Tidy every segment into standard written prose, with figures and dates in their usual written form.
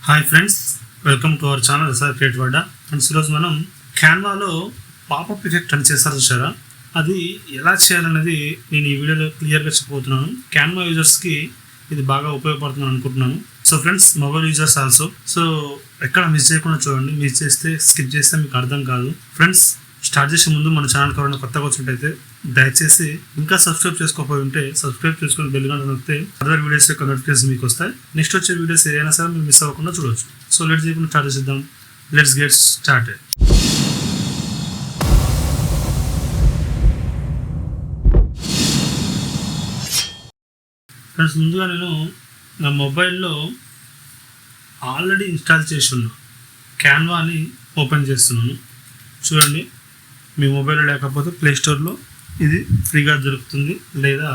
Hi friends, welcome to our channel SR creative Adda. Friends, ఈరోజు మనం క్యాన్వాలో popup effect అని చేస్తారు చూసారా, అది ఎలా చేయాలనేది నేను ఈ వీడియోలో క్లియర్గా చెప్పబోతున్నాను. క్యాన్వా యూజర్స్కి ఇది బాగా ఉపయోగపడుతుంది అనుకుంటున్నాను. So friends, mobile users also, so ఎక్కడ మిస్ చేయకుండా చూడండి. మిస్ చేస్తే స్కిప్ చేస్తే మీకు అర్థం కాదు. ఫ్రెండ్స్, స్టార్ట్ చేసే ముందు మన ఛానల్ ఎవరైనా కొత్తగా వచ్చినట్టయితే దయచేసి ఇంకా సబ్స్క్రైబ్ చేసుకోకపోయి ఉంటే సబ్స్క్రైబ్ చేసుకొని బెల్ గంట నొక్కితే అదర్ వీడియోస్ యొక్క నోటిఫికేషన్ మీకు వస్తాయి. నెక్స్ట్ వచ్చే వీడియోస్ ఏదైనా సరే మీరు మిస్ అవ్వకుండా చూడవచ్చు. సో లెట్స్ చేయకుండా స్టార్ట్ చేద్దాం. Let's get started. ఫ్రెండ్స్, ముందుగా నేను నా మొబైల్లో ఆల్రెడీ ఇన్స్టాల్ చేసి ఉన్న క్యాన్వాని ఓపెన్ చేస్తున్నాను. చూడండి, మీ మొబైల్లో లేకపోతే ప్లేస్టోర్లో ఇది ఫ్రీగా దొరుకుతుంది, లేదా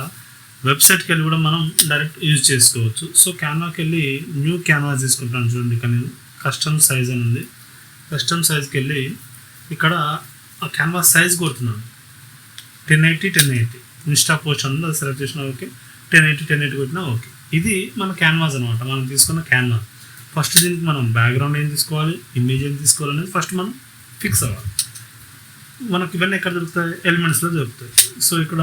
వెబ్సైట్కి వెళ్ళి కూడా మనం డైరెక్ట్ యూజ్ చేసుకోవచ్చు. సో క్యాన్వాకి వెళ్ళి న్యూ క్యాన్వా తీసుకుంటాను. చూడండి, ఇక్కడ నేను కస్టమ్ సైజ్ అని ఉంది. కస్టమ్ సైజ్కి వెళ్ళి ఇక్కడ ఆ క్యాన్వా సైజ్ కొడుతున్నాను. 1080 ఇన్స్టా పోస్ట్ ఉంది, అది సెలెక్ట్ చేసిన ఓకే. 1080 కొట్టినా ఓకే. ఇది మన క్యాన్వాస్ అనమాట, మనం తీసుకున్న క్యాన్వా. ఫస్ట్ దీనికి మనం బ్యాక్గ్రౌండ్ ఏం తీసుకోవాలి, ఇమేజ్ ఏం తీసుకోవాలి అనేది ఫస్ట్ మనం ఫిక్స్ అవ్వాలి. మనకి ఇవన్నీ ఎక్కడ దొరుకుతాయి? ఎలిమెంట్స్లో దొరుకుతాయి. సో ఇక్కడ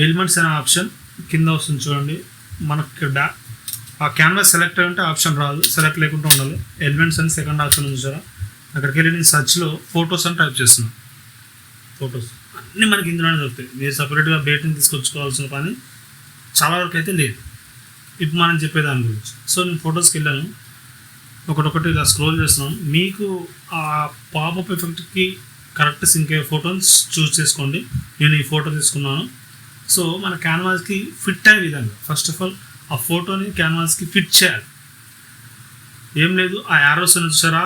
ఎలిమెంట్స్ అనే ఆప్షన్ కింద వస్తుంది చూడండి. మనకి ఆ క్యాన్వాస్ సెలెక్ట్ అంటే ఆప్షన్ రాదు, సెలెక్ట్ లేకుండా ఉండాలి. ఎలిమెంట్స్ అని సెకండ్ ఆప్షన్ ఉంది చూసారా, అక్కడికి వెళ్ళి నేను సర్చ్లో ఫొటోస్ అని టైప్ చేస్తున్నాను. ఫొటోస్ అన్నీ మనకి ఇందులోనే దొరుకుతాయి. మీరు సపరేట్గా బయటని తీసుకొచ్చుకోవాల్సిన పని చాలా వరకు అయితే లేదు ఇప్పుడు మనం చెప్పేదాని గురించి. సో నేను ఫొటోస్కి వెళ్ళాను, ఒకటొకటి ఇలా స్క్రోల్ చేస్తున్నాను. మీకు ఆ పాపప్ ఎఫెక్ట్కి కరెక్ట్ సింక్ అయ్యే ఫోటోని చూస్ చేసుకోండి. నేను ఈ ఫోటో తీసుకున్నాను. సో మన క్యాన్వాస్కి ఫిట్ అయ్యే విధంగా ఫస్ట్ ఆఫ్ ఆల్ ఆ ఫోటోని క్యాన్వాస్కి ఫిట్ చేయాలి. ఏం లేదు, ఆ యారోస్ అని చూసారా,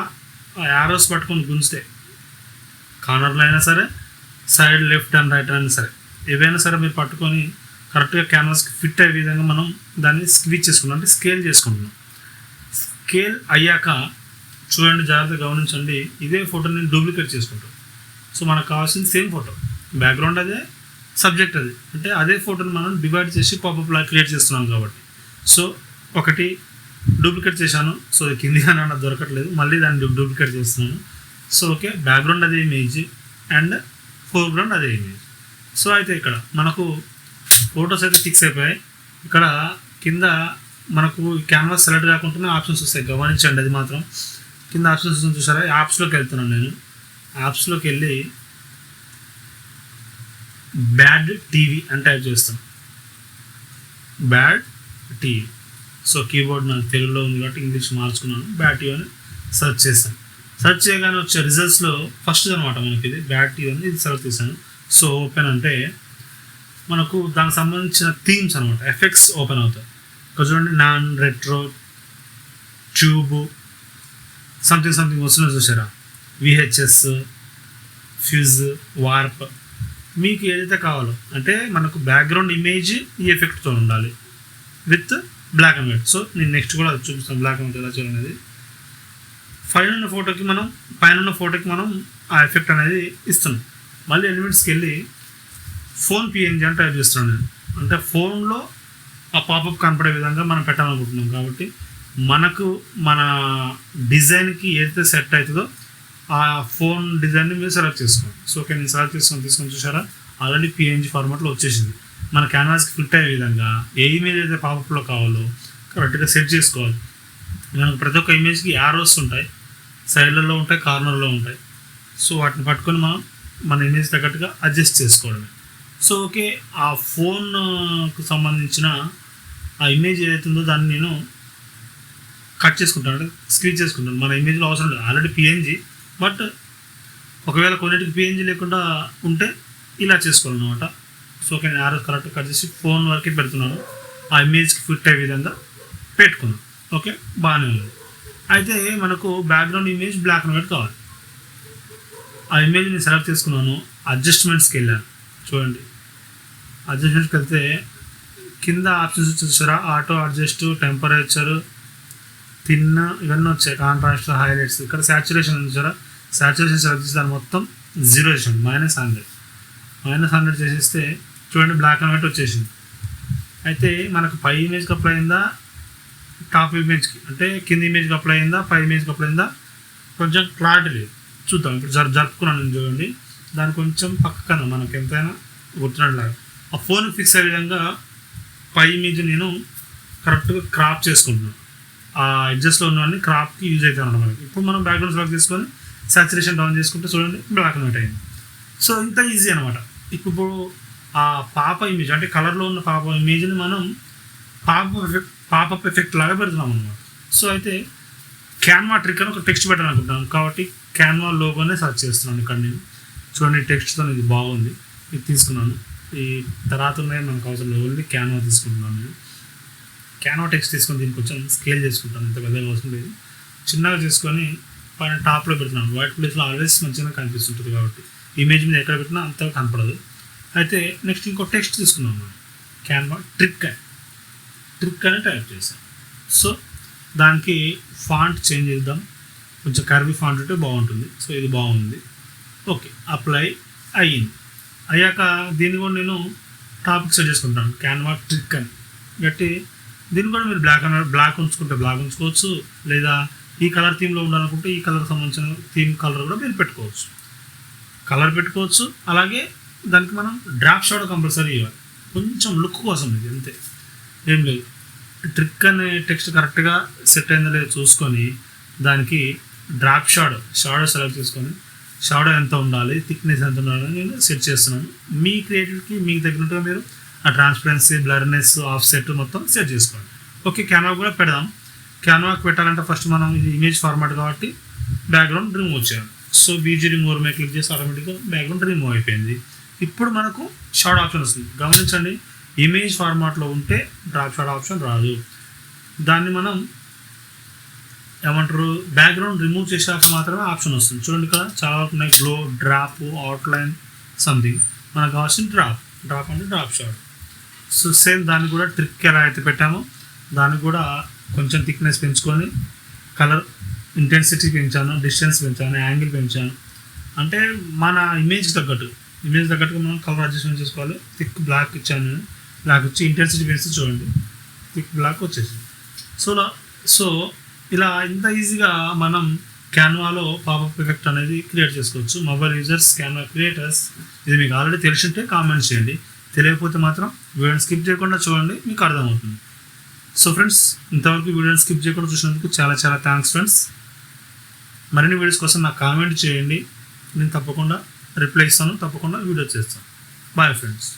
ఆ యారోస్ పట్టుకొని గుంజితే కార్నర్లో అయినా సరే, సైడ్ లెఫ్ట్ అండ్ రైట్ అయినా సరే, ఏవైనా సరే మీరు పట్టుకొని కరెక్ట్గా క్యాన్వాస్కి ఫిట్ అయ్యే విధంగా మనం దాన్ని స్క్వీజ్ చేసుకుంటాం, అంటే స్కేల్ చేసుకుంటున్నాం. స్కేల్ అయ్యాక చూడండి, జాగ్రత్తగా గమనించండి, ఇదే ఫోటోని డూప్లికేట్ చేసుకుంటాం. సో మనకు కావాల్సింది సేమ్ ఫోటో, బ్యాక్గ్రౌండ్ అదే, సబ్జెక్ట్ అది, అంటే అదే ఫోటోని మనం డివైడ్ చేసి పాపప్లా క్రియేట్ చేస్తున్నాం కాబట్టి. సో ఒకటి డూప్లికేట్ చేశాను, సో కింది కానీ నాకు దొరకట్లేదు, మళ్ళీ దాన్ని డూప్లికేట్ చేస్తున్నాను. సో ఓకే, బ్యాక్గ్రౌండ్ అదే ఇమేజ్ అండ్ ఫోర్గ్రౌండ్ అదే ఇమేజ్. సో అయితే ఇక్కడ మనకు ఫొటోస్ అయితే ఫిక్స్ అయిపోయాయి. ఇక్కడ కింద మనకు క్యాన్వాస్ సెలెక్ట్ కాకుండా ఆప్షన్స్ వస్తాయి, గమనించండి. అది మాత్రం కింద ఆప్షన్స్ చూసారా, యాప్స్లోకి వెళ్తున్నాను నేను. యాప్స్లోకి వెళ్ళి బ్యాడ్ టీవీ అని టైప్ చేస్తాను. Bad TV. సో కీబోర్డ్ నాకు తెలుగులో ఉంది కాబట్టి ఇంగ్లీష్ మార్చుకున్నాను. బ్యాడ్ టీవీ అని సెర్చ్ చేశాను. సెర్చ్ చేయగానే వచ్చే రిజల్ట్స్లో ఫస్ట్ అనమాట మనకి ఇది బ్యాడ్ టీవీ అని ఇది సెలెక్ట్ చేశాను. సో ఓపెన్ అంటే మనకు దానికి సంబంధించిన థీమ్స్ అనమాట, ఎఫెక్ట్స్ ఓపెన్ అవుతాయి. ఇక్కడ చూడండి, నాన్ రెట్రో, ట్యూబ్, సంథింగ్ వస్తున్నాయి చూసారా, విహెచ్ఎస్, ఫ్యూజ్, వార్ప్. మీకు ఏదైతే కావాలో, అంటే మనకు బ్యాక్గ్రౌండ్ ఇమేజ్ ఈ ఎఫెక్ట్తో ఉండాలి with black and white. So నేను నెక్స్ట్ కూడా అది చూపిస్తాను, బ్లాక్ అండ్ వైట్ ఎలా చేయాలనేది. పైన ఉన్న ఫోటోకి మనం ఆ ఎఫెక్ట్ అనేది ఇస్తున్నాం. మళ్ళీ ఎలిమెంట్స్కి వెళ్ళి ఫోన్ పిఎన్జీ అని టైప్ చేస్తున్నాను నేను. అంటే ఫోన్లో ఆ పాపప్ కనపడే విధంగా మనం పెట్టాలనుకుంటున్నాం కాబట్టి మనకు మన డిజైన్కి ఏదైతే సెట్ అవుతుందో ఆ ఫోన్ డిజైన్ని మీరు సెలెక్ట్ చేసుకోండి. సో ఓకే, నేను సెలెక్ట్ తీసుకొని చూసారా, ఆల్రెడీ పిఎన్జీ ఫార్మాట్లో వచ్చేసింది. మన క్యాన్వాస్కి ఫిట్ అయ్యే విధంగా ఏ ఇమేజ్ అయితే పాపప్లో కావాలో కరెక్ట్గా సెట్ చేసుకోవాలి. మనకు ప్రతి ఒక్క ఇమేజ్కి యారోస్ ఉంటాయి, సైడ్లలో ఉంటాయి, కార్నర్లో ఉంటాయి. సో వాటిని పట్టుకొని మనం మన ఇమేజ్ తగ్గట్టుగా అడ్జస్ట్ చేసుకోవడమే. సో ఓకే, ఆ ఫోన్కు సంబంధించిన ఆ ఇమేజ్ ఏదైతే ఉందో దాన్ని నేను కట్ చేసుకుంటాను, అంటే స్క్రీన్ చేసుకుంటాను. మన ఇమేజ్లో అవసరం లేదు, ఆల్రెడీ పిఎన్జీ. బట్ ఒకవేళ కొన్నిటికి పిఎన్జీ లేకుండా ఉంటే ఇలా చేసుకోవాలన్నమాట. సో ఓకే, నేను యారో కరెక్ట్ కట్ చేసి ఫోన్ వరకే పెడుతున్నాను, ఆ ఇమేజ్కి ఫిట్ అయ్యే విధంగా పెట్టుకున్నాను. ఓకే, బాగానే ఉంది. అయితే మనకు background image black and white కావాలి. ఆ ఇమేజ్ నేను సెలెక్ట్ చేసుకున్నాను, అడ్జస్ట్మెంట్స్కి వెళ్ళాను. చూడండి, అడ్జస్ట్మెంట్స్కి వెళ్తే కింద ఆప్షన్స్ చూసారా, ఆటో అడ్జస్ట్, టెంపరేచర్, థిన్, ఇవన్నీ వచ్చాయి, కాంట్రాస్ట్, హైలైట్స్. ఇక్కడ శాచురేషన్ చూసారా, శాచురేషన్ సెలెక్ట్ చేసి దాన్ని మొత్తం 0 చేసాను, -100 చేసేస్తే చూడండి బ్లాక్ అండ్ వైట్ వచ్చేసింది. అయితే మనకు పై ఇమేజ్కి అప్లై అయిందా టాప్ ఇమేజ్కి అంటే కింది ఇమేజ్కి అప్లై అయిందా పై ఇమేజ్కి అప్లై అయిందా కొంచెం క్లారిటీ లేదు. చూద్దాం. ఇప్పుడు జరుపుకున్నాను నేను చూడండి. దాని కొంచెం పక్కన మనకు ఎంతైనా గుర్తున్నట్లాగా ఆ ఫోన్ ఫిక్స్ అయ్యే విధంగా పై ఇమేజ్ నేను కరెక్ట్గా క్రాప్ చేసుకుంటున్నాను. ఆ ఎడ్జస్ట్లో ఉన్నవన్నీ క్రాప్కి యూజ్ అవుతాయి అన్నమాట మనకి. ఇప్పుడు మనం బ్యాక్గ్రౌండ్ సెలెక్ట్ చేసుకొని సాచురేషన్ డౌన్ చేసుకుంటే చూడండి బ్లాక్ అండ్ వైట్ అయింది. సో ఇంత ఈజీ అనమాట. ఇప్పుడు ఆ పాప ఇమేజ్ అంటే కలర్లో ఉన్న పాప ఇమేజ్ని మనం పాపప్ ఎఫెక్ట్ లాగా పెడుతున్నాం అనమాట. సో అయితే క్యాన్వా ట్రిక్ అని ఒక టెక్స్ట్ పెట్టాలనుకుంటున్నాను కాబట్టి క్యాన్వా లోగోనే సెర్చ్ చేస్తున్నాను. ఇక్కడ నేను చూడండి టెక్స్ట్తో ఇది బాగుంది, ఇది తీసుకున్నాను. ఈ తర్వాత ఉన్నాయి మనకు అవసరం లేదు, క్యాన్వా తీసుకుంటున్నాను. నేను క్యాన్వా టెక్స్ట్ తీసుకొని దీనికి కొంచెం స్కేల్ చేసుకుంటాను. ఇంత పెద్దగా అవసరం లేదు, చిన్నగా చేసుకొని పైన టాప్లో పెడుతున్నాను. వైట్ ప్లేస్లో ఆల్వేస్ మంచిగా కనిపిస్తుంటుంది కాబట్టి ఇమేజ్ మీద ఎక్కడ పెట్టినా అంతగా కనపడదు. అయితే నెక్స్ట్ ఇంకో టెక్స్ట్ తీసుకున్నాను మనం. క్యాన్వా ట్రిక్ అని టైప్ చేశాను. సో దానికి ఫాంట్ చేంజ్ చేద్దాం, కొంచెం కర్వీ ఫాంట్ ఉంటే బాగుంటుంది. సో ఇది బాగుంది. ఓకే అప్లై అయ్యాక దీన్ని కూడా నేను టాపిక్ సెట్ చేసుకుంటాను. క్యాన్వా ట్రిక్ అని బట్టి దీన్ని కూడా మీరు బ్లాక్ ఉంచుకుంటే బ్లాక్ ఉంచుకోవచ్చు, లేదా ఈ కలర్ థీమ్లో ఉండాలనుకుంటే ఈ కలర్ సంబంధించిన థీమ్ కలర్ కూడా మీరు పెట్టుకోవచ్చు. అలాగే దానికి మనం డ్రాప్ షాడో కంపల్సరీ ఇవ్వాలి, కొంచెం లుక్ కోసం. ఇది అంతే, ఏం లేదు. ట్రిక్ అనే టెక్స్ట్ కరెక్ట్గా సెట్ అయిందో లేదో చూసుకొని దానికి డ్రాప్ షాడో సెలెక్ట్ చేసుకొని షాడో ఎంత ఉండాలి, థిక్నెస్ ఎంత ఉండాలి నేను సెట్ చేస్తున్నాను. మీ క్రియేటివ్కి మీకు తగినట్టుగా మీరు ఆ ట్రాన్స్పరెన్సీ, బ్లర్నెస్, ఆఫ్సెట్ మొత్తం సెట్ చేసుకోండి. ఓకే క్యాన్వా కూడా పెడదాం. క్యాన్వాకి పెట్టాలంటే ఫస్ట్ మనం ఇది ఇమేజ్ ఫార్మాట్ కాబట్టి బ్యాక్గ్రౌండ్ రిమూవ్ చేయాలి. సో బీజీ రిమూవర్ మీద క్లిక్ చేసి ఆటోమేటిక్గా బ్యాక్గ్రౌండ్ రిమూవ్ అయిపోయింది. ఇప్పుడు మనకు షాడో ఆప్షన్ వస్తుంది. గమనించండి, ఇమేజ్ ఫార్మాట్లో ఉంటే డ్రాప్ షాడో ఆప్షన్ రాదు. దాన్ని మనం ఏమంటారు బ్యాక్గ్రౌండ్ రిమూవ్ చేశాక మాత్రమే ఆప్షన్ వస్తుంది. చూడండి ఇక్కడ చాలా వరకు ఉన్నాయి, గ్లో, డ్రాప్, అవుట్లైన్, సంథింగ్. మనకు కావాల్సిన డ్రాప్ అంటే డ్రాప్ షాడో. సో సేమ్ దాన్ని కూడా ట్రిక్ ఎలా అయితే పెట్టామో దాన్ని కూడా కొంచెం థిక్నెస్ పెంచుకొని కలర్ ఇంటెన్సిటీ పెంచాను, డిస్టెన్స్ పెంచాను, యాంగిల్ పెంచాను. అంటే మన ఇమేజ్ తగ్గట్టుగా మనం కలర్ అడ్జస్ట్మెంట్ చేసుకోవాలి. థిక్ బ్లాక్ ఇచ్చాను, బ్లాక్ వచ్చి ఇంటెన్సిటీ పెంచి చూడండి థిక్ బ్లాక్ వచ్చేసింది. సో ఇలా ఇంత ఈజీగా మనం క్యాన్వాలో పాపప్ ఎఫెక్ట్ అనేది క్రియేట్ చేసుకోవచ్చు. మొబైల్ యూజర్స్, క్యాన్వా క్రియేటర్స్, ఇది మీకు ఆల్రెడీ తెలిసింటే కామెంట్ చేయండి. తెలియకపోతే మాత్రం వీడియోని స్కిప్ చేయకుండా చూడండి, మీకు అర్థమవుతుంది. సో ఫ్రెండ్స్, ఇంతవరకు వీడియోని స్కిప్ చేయకుండా చూసినందుకు చాలా చాలా థ్యాంక్స్ ఫ్రెండ్స్. మరిన్ని వీడియోస్ కోసం నాకు కామెంట్ చేయండి, నేను తప్పకుండా రిప్లై ఇస్తాను, తప్పకుండా వీడియో చేస్తాను. Bye friends.